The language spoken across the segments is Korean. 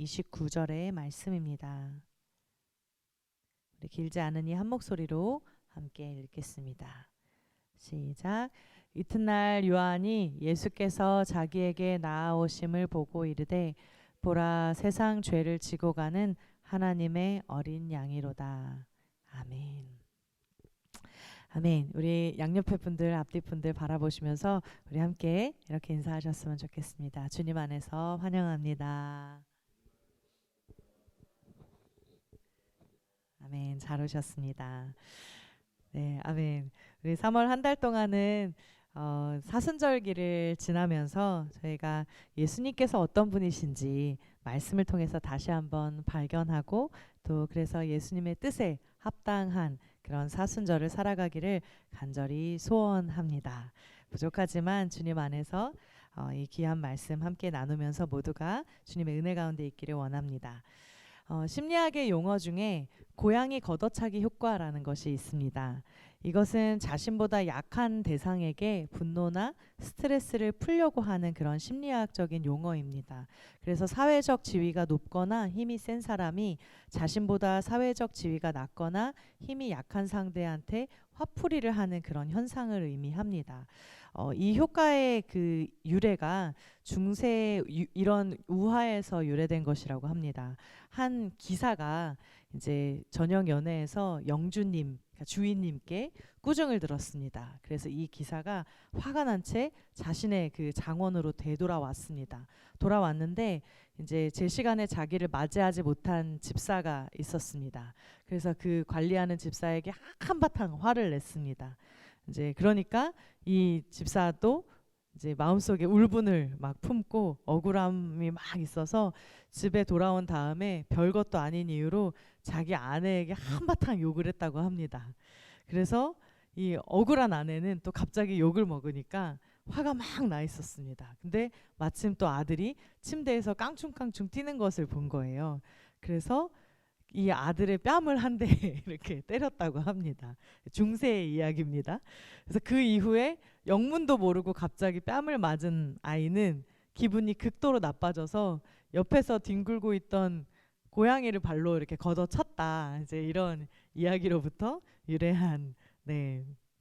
29절의 말씀입니다. 우리 길지 않으니 한 목소리로 함께 읽겠습니다. 시작. 이튿날 요한이 예수께서 자기에게 나아오심을 보고 이르되 보라, 세상 죄를 지고 가는 하나님의 어린 양이로다. 아멘. 아멘. 우리 양옆에 분들, 앞뒤 분들 바라보시면서 우리 함께 이렇게 인사하셨으면 좋겠습니다. 주님 안에서 환영합니다. 아멘. 잘 오셨습니다. 네, 아멘. 우리 3월 한 달 동안은 사순절기를 지나면서 저희가 예수님께서 어떤 분이신지 말씀을 통해서 다시 한번 발견하고, 또 그래서 예수님의 뜻에 합당한 그런 사순절을 살아가기를 간절히 소원합니다. 부족하지만 주님 안에서 이 귀한 말씀 함께 나누면서 모두가 주님의 은혜 가운데 있기를 원합니다. 심리학의 용어 중에 고양이 걷어차기 효과라는 것이 있습니다. 이것은 자신보다 약한 대상에게 분노나 스트레스를 풀려고 하는 그런 심리학적인 용어입니다. 그래서 사회적 지위가 높거나 힘이 센 사람이 자신보다 사회적 지위가 낮거나 힘이 약한 상대한테 화풀이를 하는 그런 현상을 의미합니다. 이 효과의 그 유래가 중세 이런 우화에서 유래된 것이라고 합니다. 한 기사가 이제 저녁 연회에서 영주님, 그러니까 주인님께 꾸중을 들었습니다. 그래서 이 기사가 화가 난 채 자신의 그 장원으로 되돌아왔습니다. 돌아왔는데 이제 제 시간에 자기를 맞이하지 못한 집사가 있었습니다. 그래서 그 관리하는 집사에게 한바탕 화를 냈습니다. 이제 그러니까 이 집사도 이제 마음속에 울분을 막 품고 억울함이 막 있어서 집에 돌아온 다음에 별것도 아닌 이유로 자기 아내에게 한바탕 욕을 했다고 합니다. 그래서 이 억울한 아내는 또 갑자기 욕을 먹으니까 화가 막 나 있었습니다. 근데 마침 또 아들이 침대에서 깡충깡충 뛰는 것을 본 거예요. 그래서 이 아들의 뺨을 한 대 이렇게 때렸다고 합니다. 중세의 이야기입니다. 그래서 그 이후에 영문도 모르고 갑자기 뺨을 맞은 아이는 기분이 극도로 나빠져서 옆에서 뒹굴고 있던 고양이를 발로 이렇게 걷어찼다. 이제 이런 이야기로부터 유래한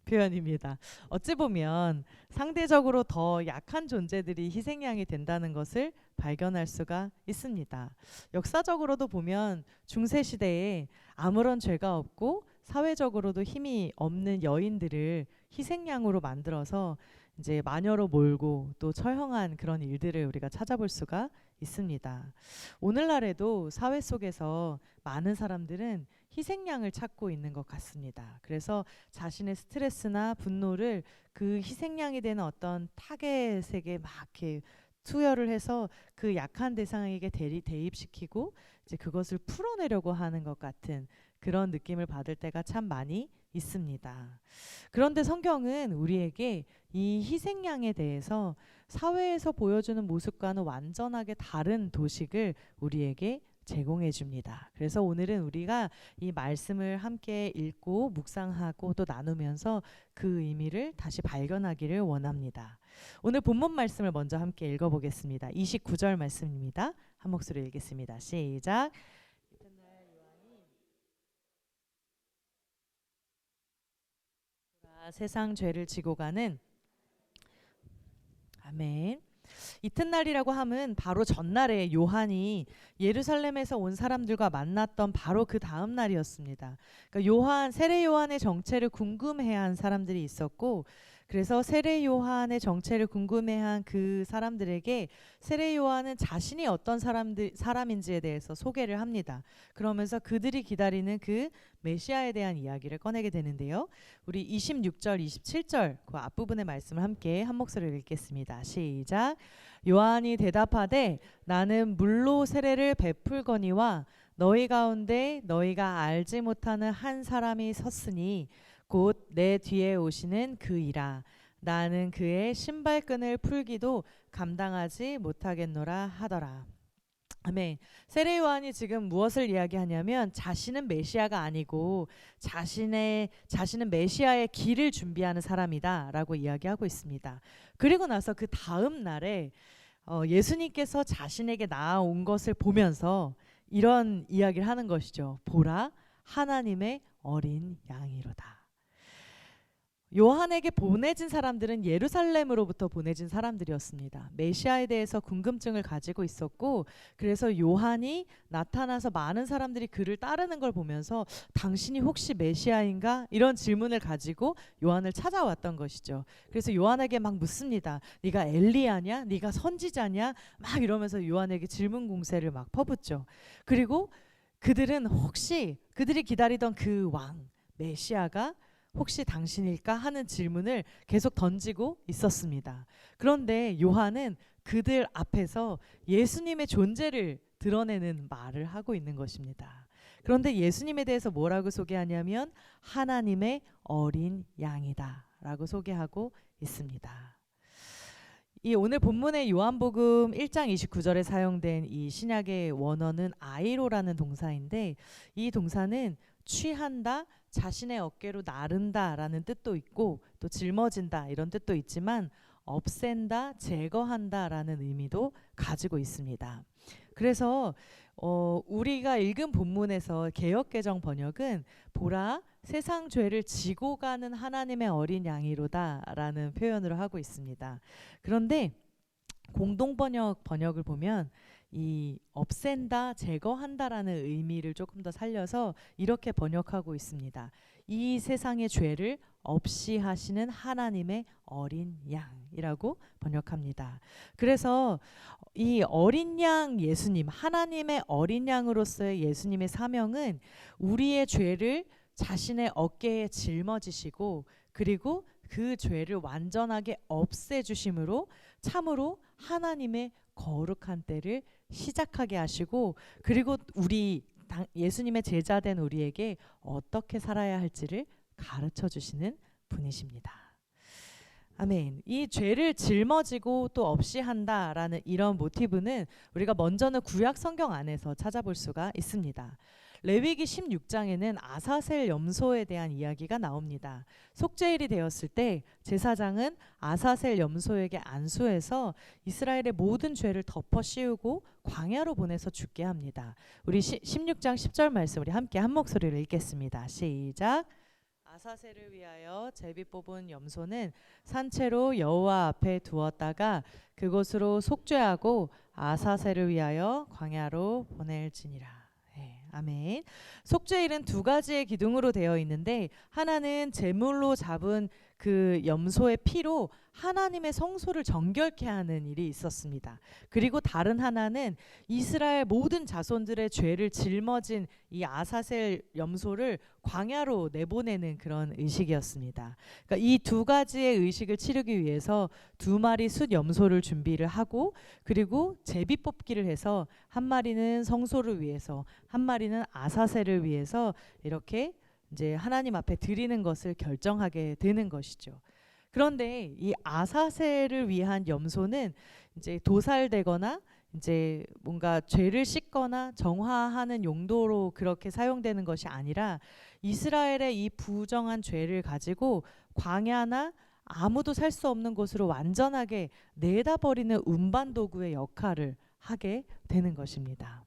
표현입니다. 어찌 보면 상대적으로 더 약한 존재들이 희생양이 된다는 것을 발견할 수가 있습니다. 역사적으로도 보면 중세 시대에 아무런 죄가 없고 사회적으로도 힘이 없는 여인들을 희생양으로 만들어서 이제 마녀로 몰고 또 처형한 그런 일들을 우리가 찾아볼 수가 있습니다. 오늘날에도 사회 속에서 많은 사람들은 희생양을 찾고 있는 것 같습니다. 그래서 자신의 스트레스나 분노를 그 희생양이 되는 어떤 타겟에게 막 이렇게 투여를 해서 그 약한 대상에게 대입시키고 이제 그것을 풀어내려고 하는 것 같은 그런 느낌을 받을 때가 참 많이 있습니다. 그런데 성경은 우리에게 이 희생양에 대해서 사회에서 보여주는 모습과는 완전하게 다른 도식을 우리에게 제공해 줍니다. 그래서 오늘은 우리가 이 말씀을 함께 읽고 묵상하고 또 나누면서 그 의미를 다시 발견하기를 원합니다. 오늘 본문 말씀을 먼저 함께 읽어보겠습니다. 29절 말씀입니다. 한 목소리로 읽겠습니다. 시작. 세상 죄를 지고 가는 아멘. 이튿날이라고 함은 바로 전날에 요한이 예루살렘에서 온 사람들과 만났던 바로 그 다음 날이었습니다. 그러니까 세례 요한의 정체를 궁금해한 사람들이 있었고, 그래서 세례 요한의 정체를 궁금해한 그 사람들에게 세례 요한은 자신이 어떤 사람인지에 대해서 소개를 합니다. 그러면서 그들이 기다리는 그 메시아에 대한 이야기를 꺼내게 되는데요. 우리 26절, 27절 그 앞부분의 말씀을 함께 한 목소리로 읽겠습니다. 시작. 요한이 대답하되 나는 물로 세례를 베풀거니와 너희 가운데 너희가 알지 못하는 한 사람이 섰으니 곧 내 뒤에 오시는 그이라. 나는 그의 신발끈을 풀기도 감당하지 못하겠노라 하더라. 아멘. 세례 요한이 지금 무엇을 이야기하냐면 자신은 메시아가 아니고 자신은 메시아의 길을 준비하는 사람이다라고 이야기하고 있습니다. 그리고 나서 그 다음 날에 예수님께서 자신에게 나아온 것을 보면서 이런 이야기를 하는 것이죠. 보라, 하나님의 어린 양이로다. 요한에게 보내진 사람들은 예루살렘으로부터 보내진 사람들이었습니다. 메시아에 대해서 궁금증을 가지고 있었고, 그래서 요한이 나타나서 많은 사람들이 그를 따르는 걸 보면서 당신이 혹시 메시아인가? 이런 질문을 가지고 요한을 찾아왔던 것이죠. 그래서 요한에게 막 묻습니다. 네가 엘리야냐? 네가 선지자냐? 막 이러면서 요한에게 질문 공세를 막 퍼붓죠. 그리고 그들은 혹시 그들이 기다리던 그 왕, 메시아가 혹시 당신일까 하는 질문을 계속 던지고 있었습니다. 그런데 요한은 그들 앞에서 예수님의 존재를 드러내는 말을 하고 있는 것입니다. 그런데 예수님에 대해서 뭐라고 소개하냐면 하나님의 어린 양이다 라고 소개하고 있습니다. 이 오늘 본문의 요한복음 1장 29절에 사용된 이 신약의 원어는 아이로라는 동사인데, 이 동사는 취한다, 자신의 어깨로 나른다 라는 뜻도 있고 또 짊어진다 이런 뜻도 있지만 없앤다, 제거한다 라는 의미도 가지고 있습니다. 그래서 우리가 읽은 본문에서 개역개정 번역은 보라, 세상 죄를 지고 가는 하나님의 어린 양이로다 라는 표현으로 하고 있습니다. 그런데 공동번역을 보면 이 없앤다, 제거한다라는 의미를 조금 더 살려서 이렇게 번역하고 있습니다. 이 세상의 죄를 없이 하시는 하나님의 어린 양이라고 번역합니다. 그래서 이 어린 양 예수님, 하나님의 어린 양으로서의 예수님의 사명은 우리의 죄를 자신의 어깨에 짊어지시고 그리고 그 죄를 완전하게 없애주심으로 참으로 하나님의 거룩한 때를 시작하게 하시고, 그리고 우리 예수님의 제자된 우리에게 어떻게 살아야 할지를 가르쳐 주시는 분이십니다. 아멘. 이 죄를 짊어지고 또 없이 한다라는 이런 모티브는 우리가 먼저는 구약 성경 안에서 찾아볼 수가 있습니다. 레위기 16장에는 아사셀 염소에 대한 이야기가 나옵니다. 속죄일이 되었을 때 제사장은 아사셀 염소에게 안수해서 이스라엘의 모든 죄를 덮어 씌우고 광야로 보내서 죽게 합니다. 우리 16장 10절 말씀 우리 함께 한 목소리로 읽겠습니다. 시작. 아사셀을 위하여 제비 뽑은 염소는 산채로 여호와 앞에 두었다가 그곳으로 속죄하고 아사셀을 위하여 광야로 보낼지니라. 아멘. 속죄일은 두 가지의 기둥으로 되어 있는데, 하나는 제물로 잡은 그 염소의 피로 하나님의 성소를 정결케 하는 일이 있었습니다. 그리고 다른 하나는 이스라엘 모든 자손들의 죄를 짊어진 이 아사셀 염소를 광야로 내보내는 그런 의식이었습니다. 그러니까 이 두 가지의 의식을 치르기 위해서 두 마리 숫 염소를 준비를 하고, 그리고 제비 뽑기를 해서 한 마리는 성소를 위해서, 한 마리는 아사셀을 위해서 이렇게 이제 하나님 앞에 드리는 것을 결정하게 되는 것이죠. 그런데 이 아사셀을 위한 염소는 이제 도살되거나 이제 뭔가 죄를 씻거나 정화하는 용도로 그렇게 사용되는 것이 아니라 이스라엘의 이 부정한 죄를 가지고 광야나 아무도 살 수 없는 곳으로 완전하게 내다 버리는 운반 도구의 역할을 하게 되는 것입니다.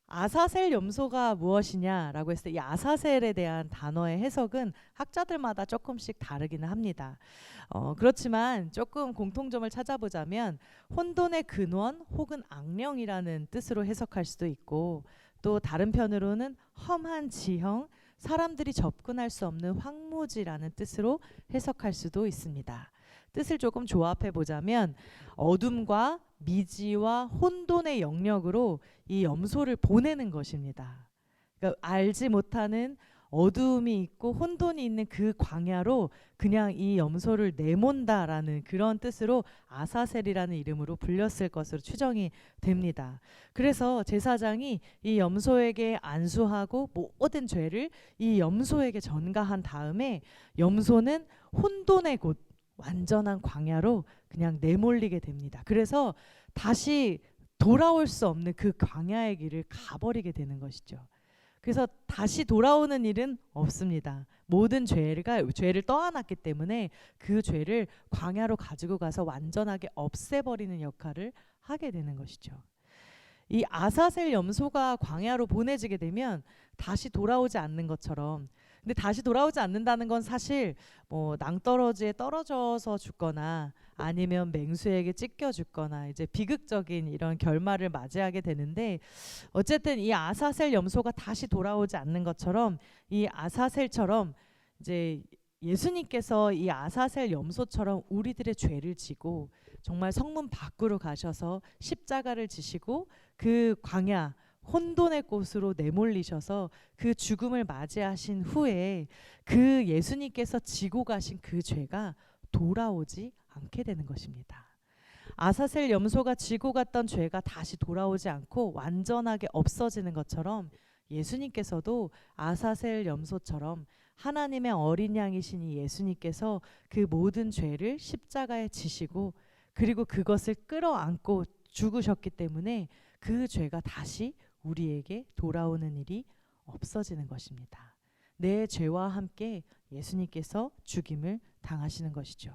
아사셀 염소가 무엇이냐라고 했을 때 이 아사셀에 대한 단어의 해석은 학자들마다 조금씩 다르기는 합니다. 그렇지만 조금 공통점을 찾아보자면 혼돈의 근원 혹은 악령이라는 뜻으로 해석할 수도 있고, 또 다른 편으로는 험한 지형, 사람들이 접근할 수 없는 황무지라는 뜻으로 해석할 수도 있습니다. 뜻을 조금 조합해 보자면 어둠과 미지와 혼돈의 영역으로 이 염소를 보내는 것입니다. 그러니까 알지 못하는 어두움이 있고 혼돈이 있는 그 광야로 그냥 이 염소를 내몬다라는 그런 뜻으로 아사셀이라는 이름으로 불렸을 것으로 추정이 됩니다. 그래서 제사장이 이 염소에게 안수하고 모든 죄를 이 염소에게 전가한 다음에 염소는 혼돈의 곳, 완전한 광야로 그냥 내몰리게 됩니다. 그래서 다시 돌아올 수 없는 그 광야의 길을 가버리게 되는 것이죠. 그래서 다시 돌아오는 일은 없습니다. 모든 죄를 떠안았기 때문에 그 죄를 광야로 가지고 가서 완전하게 없애버리는 역할을 하게 되는 것이죠. 이 아사셀 염소가 광야로 보내지게 되면 다시 돌아오지 않는 것처럼, 근데 다시 돌아오지 않는다는 건 사실 뭐 낭떠러지에 떨어져서 죽거나 아니면 맹수에게 찢겨 죽거나 이제 비극적인 이런 결말을 맞이하게 되는데, 어쨌든 이 아사셀 염소가 다시 돌아오지 않는 것처럼 이 아사셀처럼 이제 예수님께서 이 아사셀 염소처럼 우리들의 죄를 지고 정말 성문 밖으로 가셔서 십자가를 지시고 그 광야 혼돈의 곳으로 내몰리셔서 그 죽음을 맞이하신 후에 그 예수님께서 지고 가신 그 죄가 돌아오지 않게 되는 것입니다. 아사셀 염소가 지고 갔던 죄가 다시 돌아오지 않고 완전하게 없어지는 것처럼 예수님께서도 아사셀 염소처럼 하나님의 어린 양이신 이 예수님께서 그 모든 죄를 십자가에 지시고 그리고 그것을 끌어안고 죽으셨기 때문에 그 죄가 다시 우리에게 돌아오는 일이 없어지는 것입니다. 내 죄와 함께 예수님께서 죽임을 당하시는 것이죠.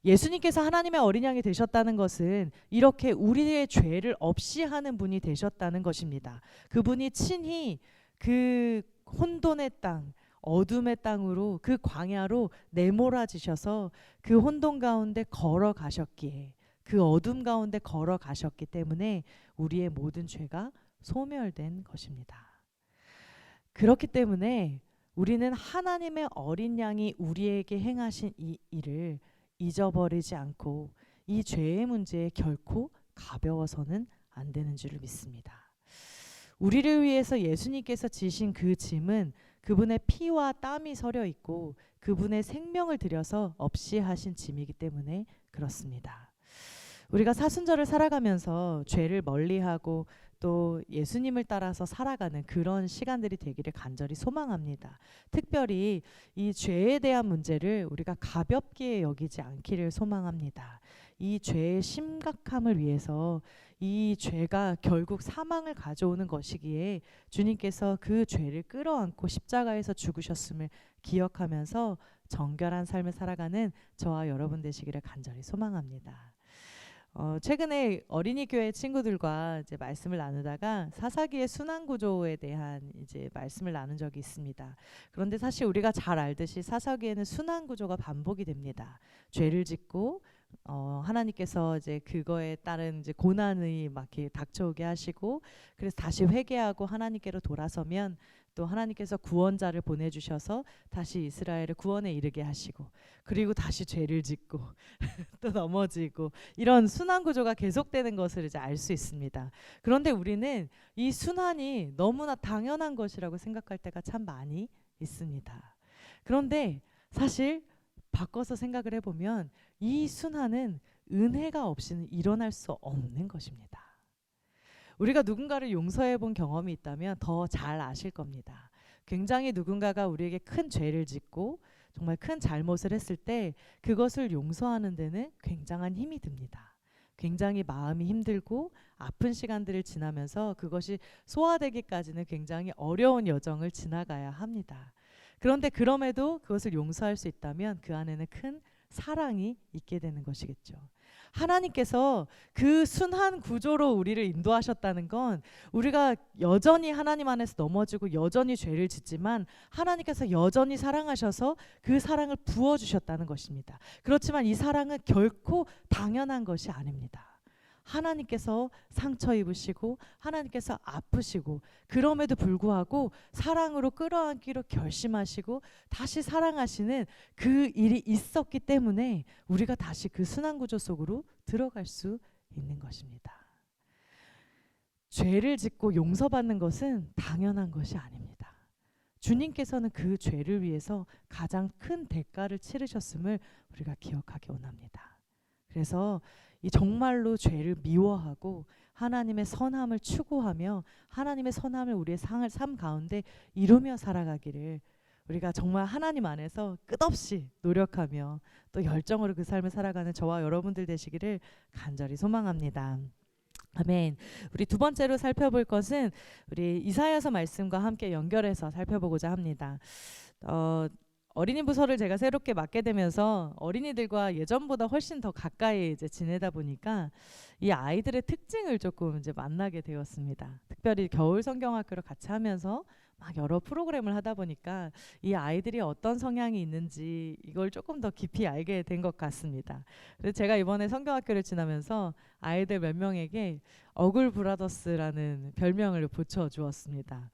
예수님께서 하나님의 어린 양이 되셨다는 것은 이렇게 우리의 죄를 없이 하는 분이 되셨다는 것입니다. 그분이 친히 그 혼돈의 땅, 어둠의 땅으로 그 광야로 내몰아지셔서 그 혼돈 가운데 걸어가셨기에, 그 어둠 가운데 걸어가셨기 때문에 우리의 모든 죄가 소멸된 것입니다. 그렇기 때문에 우리는 하나님의 어린 양이 우리에게 행하신 이 일을 잊어버리지 않고 이 죄의 문제에 결코 가벼워서는 안 되는 줄을 믿습니다. 우리를 위해서 예수님께서 지신 그 짐은 그분의 피와 땀이 서려 있고 그분의 생명을 들여서 없이 하신 짐이기 때문에 그렇습니다. 우리가 사순절을 살아가면서 죄를 멀리하고 또 예수님을 따라서 살아가는 그런 시간들이 되기를 간절히 소망합니다. 특별히 이 죄에 대한 문제를 우리가 가볍게 여기지 않기를 소망합니다. 이 죄의 심각함을 위해서 이 죄가 결국 사망을 가져오는 것이기에 주님께서 그 죄를 끌어안고 십자가에서 죽으셨음을 기억하면서 정결한 삶을 살아가는 저와 여러분 되시기를 간절히 소망합니다. 최근에 어린이 교회 친구들과 이제 말씀을 나누다가 사사기의 순환 구조에 대한 이제 말씀을 나눈 적이 있습니다. 그런데 사실 우리가 잘 알듯이 사사기에는 순환 구조가 반복이 됩니다. 죄를 짓고 하나님께서 이제 그거에 따른 이제 고난이 막 이렇게 닥쳐오게 하시고, 그래서 다시 회개하고 하나님께로 돌아서면 또 하나님께서 구원자를 보내주셔서 다시 이스라엘을 구원에 이르게 하시고, 그리고 다시 죄를 짓고 또 넘어지고, 이런 순환 구조가 계속되는 것을 이제 알 수 있습니다. 그런데 우리는 이 순환이 너무나 당연한 것이라고 생각할 때가 참 많이 있습니다. 그런데 사실 바꿔서 생각을 해보면 이 순환은 은혜가 없이는 일어날 수 없는 것입니다. 우리가 누군가를 용서해 본 경험이 있다면 더 잘 아실 겁니다. 굉장히 누군가가 우리에게 큰 죄를 짓고 정말 큰 잘못을 했을 때 그것을 용서하는 데는 굉장한 힘이 듭니다. 굉장히 마음이 힘들고 아픈 시간들을 지나면서 그것이 소화되기까지는 굉장히 어려운 여정을 지나가야 합니다. 그런데 그럼에도 그것을 용서할 수 있다면 그 안에는 큰 사랑이 있게 되는 것이겠죠. 하나님께서 그 순환 구조로 우리를 인도하셨다는 건 우리가 여전히 하나님 안에서 넘어지고 여전히 죄를 짓지만 하나님께서 여전히 사랑하셔서 그 사랑을 부어주셨다는 것입니다. 그렇지만 이 사랑은 결코 당연한 것이 아닙니다. 하나님께서 상처 입으시고 하나님께서 아프시고 그럼에도 불구하고 사랑으로 끌어안기로 결심하시고 다시 사랑하시는 그 일이 있었기 때문에 우리가 다시 그 순환구조 속으로 들어갈 수 있는 것입니다. 죄를 짓고 용서받는 것은 당연한 것이 아닙니다. 주님께서는 그 죄를 위해서 가장 큰 대가를 치르셨음을 우리가 기억하기 원합니다. 그래서 이 정말로 죄를 미워하고 하나님의 선함을 추구하며 하나님의 선함을 우리의 삶 가운데 이루며 살아가기를 우리가 정말 하나님 안에서 끝없이 노력하며 또 열정으로 그 삶을 살아가는 저와 여러분들 되시기를 간절히 소망합니다. 아멘. 우리 두 번째로 살펴볼 것은 우리 이사야서 말씀과 함께 연결해서 살펴보고자 합니다. 어린이 부서를 제가 새롭게 맡게 되면서 어린이들과 예전보다 훨씬 더 가까이 이제 지내다 보니까 이 아이들의 특징을 조금 이제 만나게 되었습니다. 특별히 겨울 성경학교를 같이 하면서 막 여러 프로그램을 하다 보니까 이 아이들이 어떤 성향이 있는지 이걸 조금 더 깊이 알게 된 것 같습니다. 그래서 제가 이번에 성경학교를 지나면서 아이들 몇 명에게 어글 브라더스라는 별명을 붙여 주었습니다.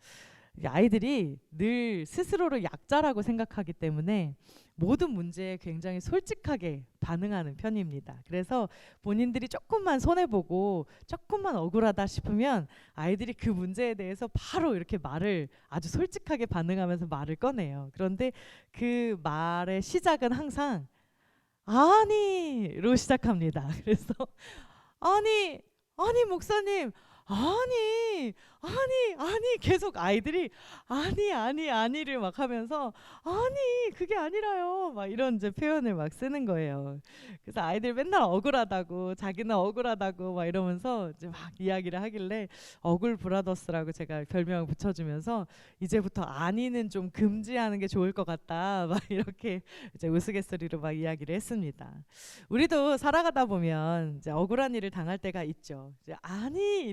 아이들이 늘 스스로를 약자라고 생각하기 때문에 모든 문제에 굉장히 솔직하게 반응하는 편입니다. 그래서 본인들이 조금만 손해보고 조금만 억울하다 싶으면 아이들이 그 문제에 대해서 바로 이렇게 말을 아주 솔직하게 반응하면서 말을 꺼내요. 그런데 그 말의 시작은 항상 아니로 시작합니다. 그래서 아니 목사님 아니 계속 아이들이 아니를 막 하면서 아니 그게 아니라요 막 이런 이제 표현을 막 쓰는 거예요. 그래서 아이들 맨날 억울하다고 자기는 억울하다고 막 이러면서 이제 막 이야기를 하길래 어글 브라더스라고 제가 별명을 붙여주면서 이제부터 아니는 좀 금지하는 게 좋을 것 같다 막 이렇게 이제 우스갯소리로 막 이야기를 했습니다. 우리도 살아가다 보면 이제 억울한 일을 당할 때가 있죠. 이제 아니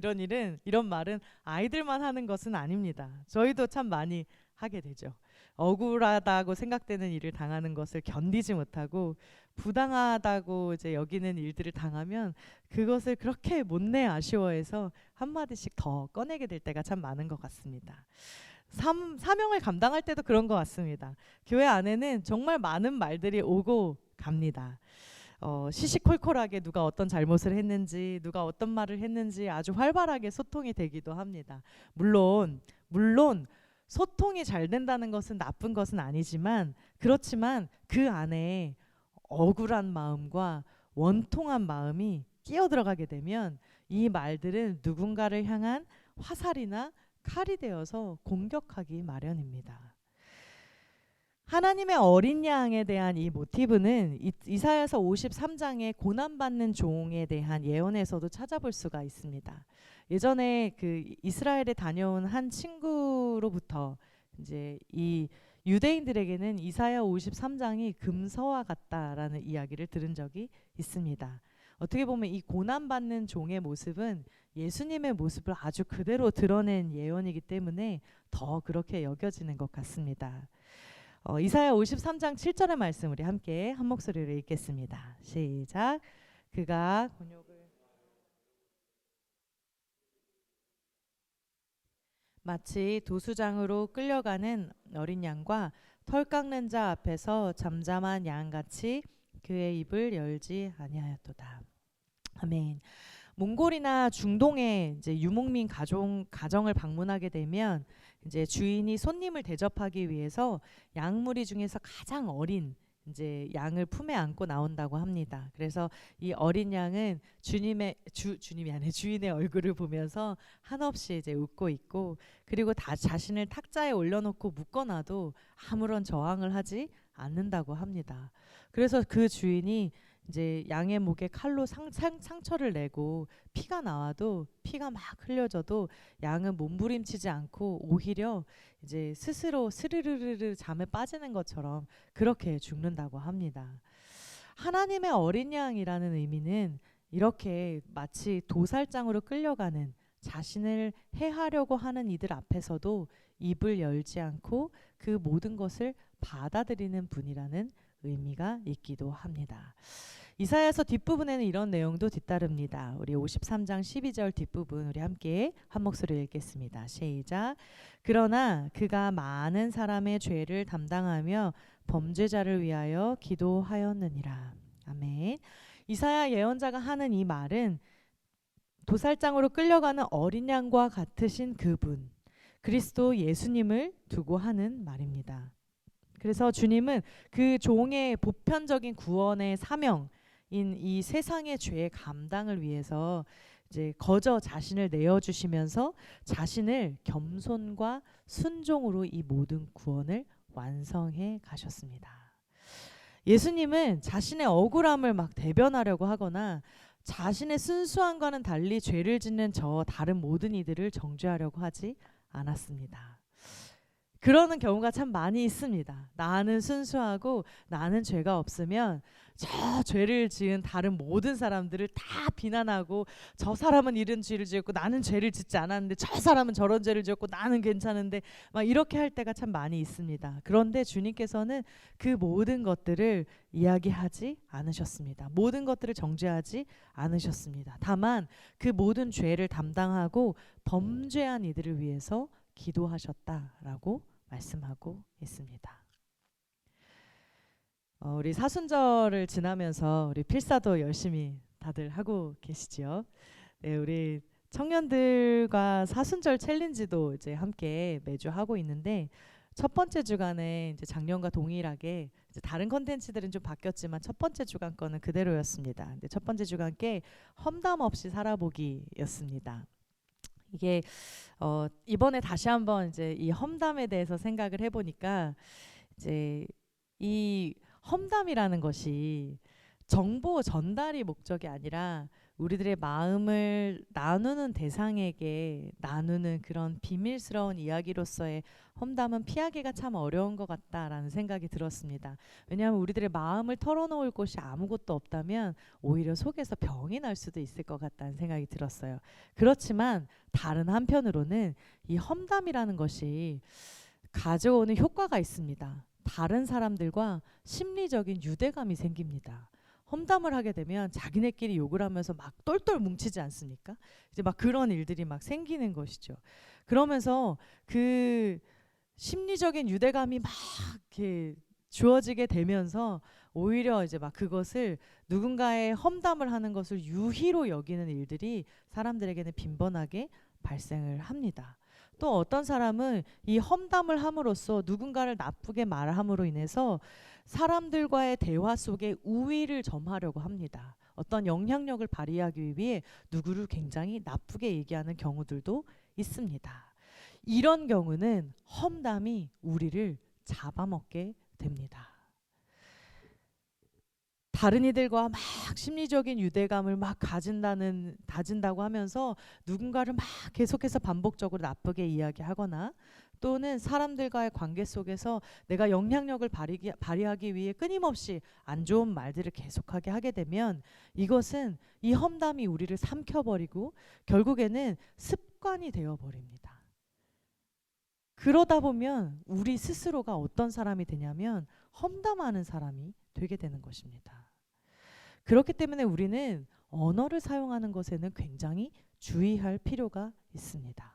이런 말은 아이들만 하는 것은 아닙니다. 저희도 참 많이 하게 되죠. 억울하다고 생각되는 일을 당하는 것을 견디지 못하고 부당하다고 이제 여기는 일들을 당하면 그것을 그렇게 못내 아쉬워해서 한마디씩 더 꺼내게 될 때가 참 많은 것 같습니다. 사명을 감당할 때도 그런 것 같습니다. 교회 안에는 정말 많은 말들이 오고 갑니다. 시시콜콜하게 누가 어떤 잘못을 했는지 누가 어떤 말을 했는지 아주 활발하게 소통이 되기도 합니다. 물론 소통이 잘 된다는 것은 나쁜 것은 아니지만 그렇지만 그 안에 억울한 마음과 원통한 마음이 끼어 들어가게 되면 이 말들은 누군가를 향한 화살이나 칼이 되어서 공격하기 마련입니다. 하나님의 어린 양에 대한 이 모티브는 이사야서 53장의 고난받는 종에 대한 예언에서도 찾아볼 수가 있습니다. 예전에 그 이스라엘에 다녀온 한 친구로부터 이제 이 유대인들에게는 이사야 53장이 금서와 같다라는 이야기를 들은 적이 있습니다. 어떻게 보면 이 고난받는 종의 모습은 예수님의 모습을 아주 그대로 드러낸 예언이기 때문에 더 그렇게 여겨지는 것 같습니다. 이사야 53장 7절의 말씀 우리 함께 한 목소리로 읽겠습니다. 시작. 그가 곤욕을 마치 도수장으로 끌려가는 어린 양과 털 깎는 자 앞에서 잠잠한 양같이 그의 입을 열지 아니하였도다. 아멘. 몽골이나 중동의 이제 유목민 가정을 방문하게 되면 이제 주인이 손님을 대접하기 위해서 양무리 중에서 가장 어린 이제 양을 품에 안고 나온다고 합니다. 그래서 이 어린 양은 주님이 아니라 주인의 얼굴을 보면서 한없이 이제 웃고 있고 그리고 다 자신을 탁자에 올려놓고 묶어놔도 아무런 저항을 하지 않는다고 합니다. 그래서 그 주인이 이제 양의 목에 칼로 상처를 내고 피가 나와도 피가 막 흘려져도 양은 몸부림치지 않고 오히려 이제 스스로 스르르르 잠에 빠지는 것처럼 그렇게 죽는다고 합니다. 하나님의 어린 양이라는 의미는 이렇게 마치 도살장으로 끌려가는 자신을 해하려고 하는 이들 앞에서도 입을 열지 않고 그 모든 것을 받아들이는 분이라는 의미가 있기도 합니다. 이사야서 뒷부분에는 이런 내용도 뒤따릅니다. 우리 53장 12절 뒷부분 우리 함께 한 목소리로 읽겠습니다. 시작. 그러나 그가 많은 사람의 죄를 담당하며 범죄자를 위하여 기도하였느니라. 아멘. 이사야 예언자가 하는 이 말은 도살장으로 끌려가는 어린 양과 같으신 그분 그리스도 예수님을 두고 하는 말입니다. 그래서 주님은 그 종의 보편적인 구원의 사명인 이 세상의 죄의 감당을 위해서 이제 거저 자신을 내어주시면서 자신을 겸손과 순종으로 이 모든 구원을 완성해 가셨습니다. 예수님은 자신의 억울함을 막 대변하려고 하거나 자신의 순수함과는 달리 죄를 짓는 저 다른 모든 이들을 정죄하려고 하지 않았습니다. 그러는 경우가 참 많이 있습니다. 나는 순수하고 나는 죄가 없으면 저 죄를 지은 다른 모든 사람들을 다 비난하고, 저 사람은 이런 죄를 지었고 나는 죄를 짓지 않았는데 저 사람은 저런 죄를 지었고 나는 괜찮은데, 막 이렇게 할 때가 참 많이 있습니다. 그런데 주님께서는 그 모든 것들을 이야기하지 않으셨습니다. 모든 것들을 정죄하지 않으셨습니다. 다만 그 모든 죄를 담당하고 범죄한 이들을 위해서 기도하셨다라고 말씀하고 있습니다. 우리 사순절을 지나면서 우리 필사도 열심히 다들 하고 계시죠? 네, 우리 청년들과 사순절 챌린지도 이제 함께 매주 하고 있는데, 첫 번째 주간에 이제 작년과 동일하게 이제 다른 컨텐츠들은 좀 바뀌었지만 첫 번째 주간 거는 그대로였습니다. 근데 첫 번째 주간 게 험담 없이 살아보기였습니다. 이게 이번에 다시 한번 이제 이 험담에 대해서 생각을 해보니까, 이제 이 험담이라는 것이 정보 전달이 목적이 아니라 우리들의 마음을 나누는 대상에게 나누는 그런 비밀스러운 이야기로서의 험담은 피하기가 참 어려운 것 같다라는 생각이 들었습니다. 왜냐하면 우리들의 마음을 털어놓을 곳이 아무것도 없다면 오히려 속에서 병이 날 수도 있을 것 같다는 생각이 들었어요. 그렇지만 다른 한편으로는 이 험담이라는 것이 가져오는 효과가 있습니다. 다른 사람들과 심리적인 유대감이 생깁니다. 험담을 하게 되면 자기네끼리 욕을 하면서 막 똘똘 뭉치지 않습니까? 이제 막 그런 일들이 막 생기는 것이죠. 그러면서 그 심리적인 유대감이 막 이렇게 주어지게 되면서 오히려 이제 막 그것을, 누군가의 험담을 하는 것을 유희로 여기는 일들이 사람들에게는 빈번하게 발생을 합니다. 또 어떤 사람은 이 험담을 함으로써 누군가를 나쁘게 말함으로 인해서 사람들과의 대화 속에 우위를 점하려고 합니다. 어떤 영향력을 발휘하기 위해 누구를 굉장히 나쁘게 얘기하는 경우들도 있습니다. 이런 경우는 험담이 우리를 잡아먹게 됩니다. 다른 이들과 막 심리적인 유대감을 막 다진다고 하면서 누군가를 막 계속해서 반복적으로 나쁘게 이야기하거나, 또는 사람들과의 관계 속에서 내가 영향력을 발휘하기 위해 끊임없이 안 좋은 말들을 계속하게 하게 되면, 이것은, 이 험담이 우리를 삼켜버리고 결국에는 습관이 되어버립니다. 그러다 보면 우리 스스로가 어떤 사람이 되냐면 험담하는 사람이 되게 되는 것입니다. 그렇기 때문에 우리는 언어를 사용하는 것에는 굉장히 주의할 필요가 있습니다.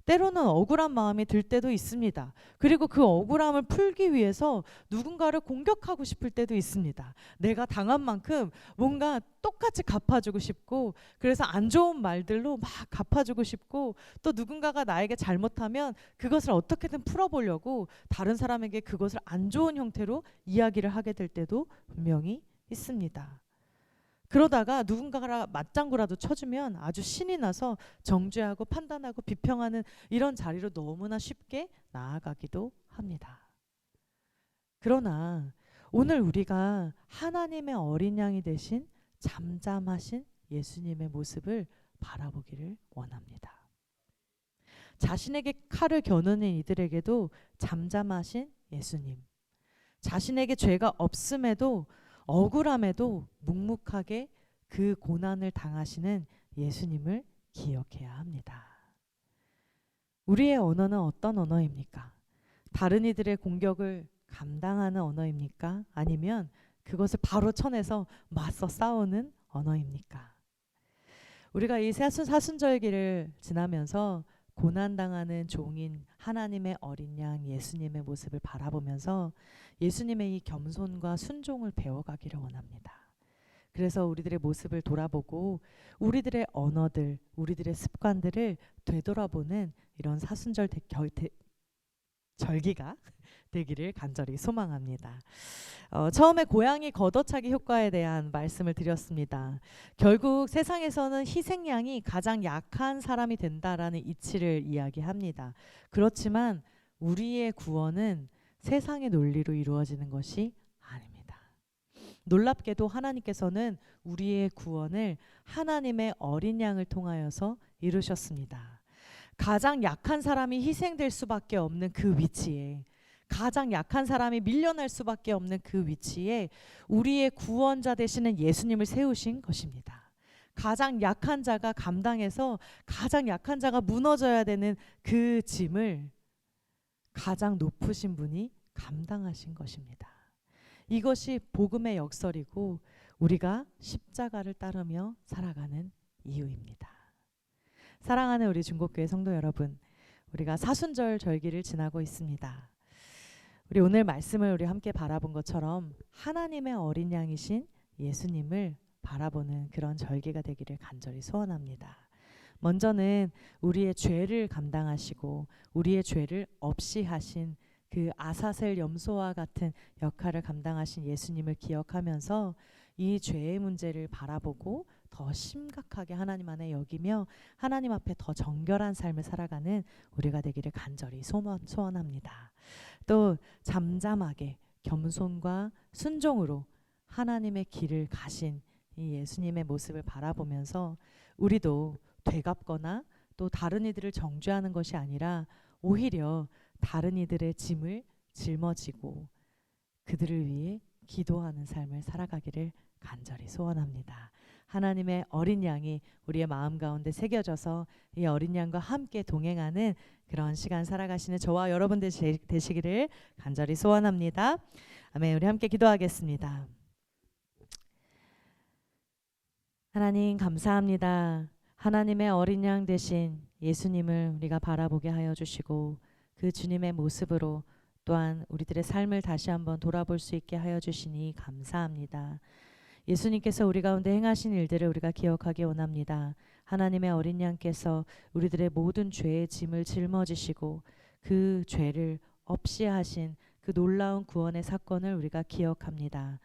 때로는 억울한 마음이 들 때도 있습니다. 그리고 그 억울함을 풀기 위해서 누군가를 공격하고 싶을 때도 있습니다. 내가 당한 만큼 뭔가 똑같이 갚아주고 싶고, 그래서 안 좋은 말들로 막 갚아주고 싶고, 또 누군가가 나에게 잘못하면 그것을 어떻게든 풀어보려고 다른 사람에게 그것을 안 좋은 형태로 이야기를 하게 될 때도 분명히 있습니다. 그러다가 누군가가 맞장구라도 쳐주면 아주 신이 나서 정죄하고 판단하고 비평하는 이런 자리로 너무나 쉽게 나아가기도 합니다. 그러나 오늘 우리가 하나님의 어린 양이 되신 잠잠하신 예수님의 모습을 바라보기를 원합니다. 자신에게 칼을 겨누는 이들에게도 잠잠하신 예수님, 자신에게 죄가 없음에도 억울함에도 묵묵하게 그 고난을 당하시는 예수님을 기억해야 합니다. 우리의 언어는 어떤 언어입니까? 다른 이들의 공격을 감당하는 언어입니까? 아니면 그것을 바로 쳐내서 맞서 싸우는 언어입니까? 우리가 이 사순절기를 지나면서 고난당하는 종인 하나님의 어린 양 예수님의 모습을 바라보면서 예수님의 이 겸손과 순종을 배워가기를 원합니다. 그래서 우리들의 모습을 돌아보고 우리들의 언어들, 우리들의 습관들을 되돌아보는 이런 사순절 절기가 되기를 간절히 소망합니다. 처음에 고양이 걷어차기 효과에 대한 말씀을 드렸습니다. 결국 세상에서는 희생양이 가장 약한 사람이 된다라는 이치를 이야기합니다. 그렇지만 우리의 구원은 세상의 논리로 이루어지는 것이 아닙니다. 놀랍게도 하나님께서는 우리의 구원을 하나님의 어린 양을 통하여서 이루셨습니다. 가장 약한 사람이 희생될 수밖에 없는 그 위치에, 가장 약한 사람이 밀려날 수밖에 없는 그 위치에 우리의 구원자 되시는 예수님을 세우신 것입니다. 가장 약한 자가 감당해서 가장 약한 자가 무너져야 되는 그 짐을 가장 높으신 분이 감당하신 것입니다. 이것이 복음의 역설이고 우리가 십자가를 따르며 살아가는 이유입니다. 사랑하는 우리 중국교회 성도 여러분, 우리가 사순절 절기를 지나고 있습니다. 우리 오늘 말씀을 우리 함께 바라본 것처럼 하나님의 어린 양이신 예수님을 바라보는 그런 절기가 되기를 간절히 소원합니다. 먼저는 우리의 죄를 감당하시고 우리의 죄를 없이 하신 그 아사셀 염소와 같은 역할을 감당하신 예수님을 기억하면서 이 죄의 문제를 바라보고 더 심각하게 하나님 안에 여기며 하나님 앞에 더 정결한 삶을 살아가는 우리가 되기를 간절히 소원합니다. 또 잠잠하게 겸손과 순종으로 하나님의 길을 가신 이 예수님의 모습을 바라보면서 우리도 되갚거나 또 다른 이들을 정죄하는 것이 아니라 오히려 다른 이들의 짐을 짊어지고 그들을 위해 기도하는 삶을 살아가기를 간절히 소원합니다. 하나님의 어린 양이 우리의 마음 가운데 새겨져서 이 어린 양과 함께 동행하는 그런 시간 살아가시는 저와 여러분들 되시기를 간절히 소원합니다. 아멘. 우리 함께 기도하겠습니다. 하나님 감사합니다. 하나님의 어린 양 되신 예수님을 우리가 바라보게 하여 주시고 그 주님의 모습으로 또한 우리들의 삶을 다시 한번 돌아볼 수 있게 하여 주시니 감사합니다. 예수님께서 우리 가운데 행하신 일들을 우리가 기억하기 원합니다. 하나님의 어린 양께서 우리들의 모든 죄의 짐을 짊어지시고 그 죄를 없이 하신 그 놀라운 구원의 사건을 우리가 기억합니다.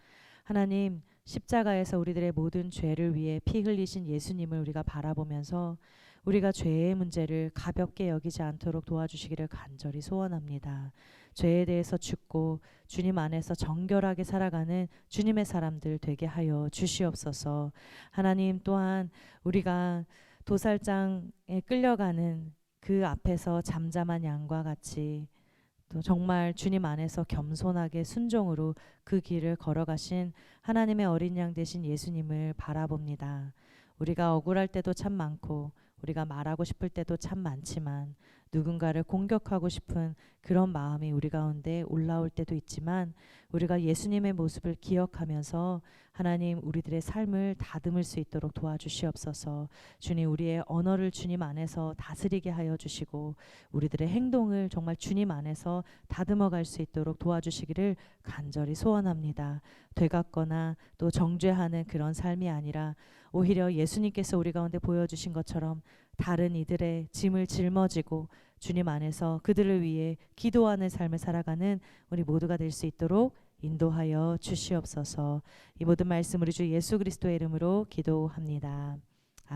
하나님, 십자가에서 우리들의 모든 죄를 위해 피 흘리신 예수님을 우리가 바라보면서 우리가 죄의 문제를 가볍게 여기지 않도록 도와주시기를 간절히 소원합니다. 죄에 대해서 죽고 주님 안에서 정결하게 살아가는 주님의 사람들 되게 하여 주시옵소서. 하나님, 또한 우리가 도살장에 끌려가는 그 앞에서 잠잠한 양과 같이 또 정말 주님 안에서 겸손하게 순종으로 그 길을 걸어가신 하나님의 어린 양 되신 예수님을 바라봅니다. 우리가 억울할 때도 참 많고 우리가 말하고 싶을 때도 참 많지만 누군가를 공격하고 싶은 그런 마음이 우리 가운데 올라올 때도 있지만 우리가 예수님의 모습을 기억하면서 하나님 우리들의 삶을 다듬을 수 있도록 도와주시옵소서. 주님, 우리의 언어를 주님 안에서 다스리게 하여 주시고 우리들의 행동을 정말 주님 안에서 다듬어 갈 수 있도록 도와주시기를 간절히 소원합니다. 되갚거나 또 정죄하는 그런 삶이 아니라 오히려 예수님께서 우리 가운데 보여주신 것처럼 다른 이들의 짐을 짊어지고 주님 안에서 그들을 위해 기도하는 삶을 살아가는 우리 모두가 될 수 있도록 인도하여 주시옵소서. 이 모든 말씀 우리 주 예수 그리스도의 이름으로 기도합니다.